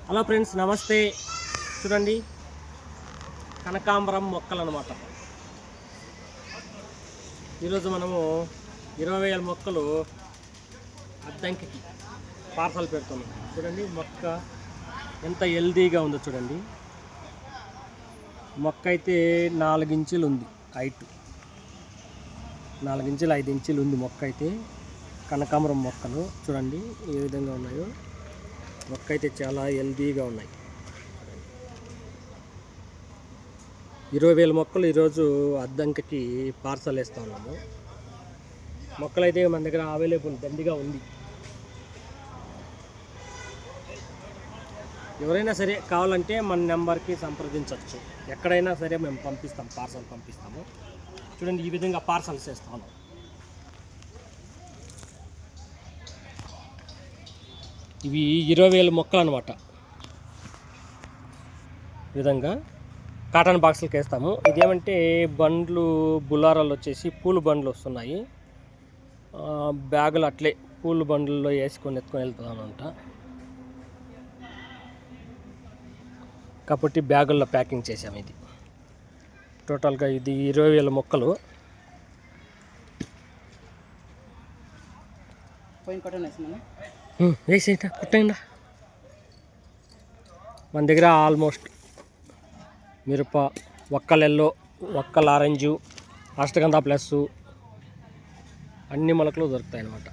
Hello friends, నమస్తే. చూడండి, కనకాంబరం మొక్కలు అన్నమాట. ఈరోజు మనము 20,000 మొక్కలు అద్దంకి పార్సల్ పెడుతున్నాం. చూడండి మొక్క ఎంత హెల్దీగా ఉందో చూడండి. మొక్క అయితే 4 ఇంచులు ఉంది హైట్, 4 ఇంచులు 5 ఇంచులు ఉంది మొక్క అయితే. కనకాంబరం మొక్కలు చూడండి ఏ విధంగా ఉన్నాయో. మొక్క అయితే చాలా హెల్దీగా ఉన్నాయి. 20,000 మొక్కలు ఈరోజు అద్దంకి పార్సల్ వేస్తూ ఉన్నాము. మొక్కలు అయితే మన దగ్గర అవైలబుల్ దండిగా ఉంది. ఎవరైనా సరే కావాలంటే మన నెంబర్కి సంప్రదించవచ్చు. ఎక్కడైనా సరే మేము పంపిస్తాం, పార్సల్ పంపిస్తాము. చూడండి ఈ విధంగా పార్సల్స్ వేస్తూ ఉన్నాం. ఇవి 20,000 మొక్కలు అనమాట. ఈ విధంగా కాటన్ బాక్సులకి వేస్తాము. ఇదేమంటే బండ్లు బుల్లారాలు వచ్చేసి పూల బండ్లు వస్తున్నాయి. బ్యాగులు అట్లే పూల బండ్లలో వేసుకొని ఎత్తుకొని వెళ్తామంట. కాబట్టి బ్యాగుల్లో ప్యాకింగ్ చేసాము. ఇది టోటల్గా ఇది 20,000 మొక్కలు. వేసేట కుట్టండి. మన దగ్గర ఆల్మోస్ట్ మిరప, ఒక్కలెల్లో, ఒక్కల ఆరెంజు, అష్టగంధ ప్లస్ అన్ని మొలకలు దొరుకుతాయి అన్నమాట.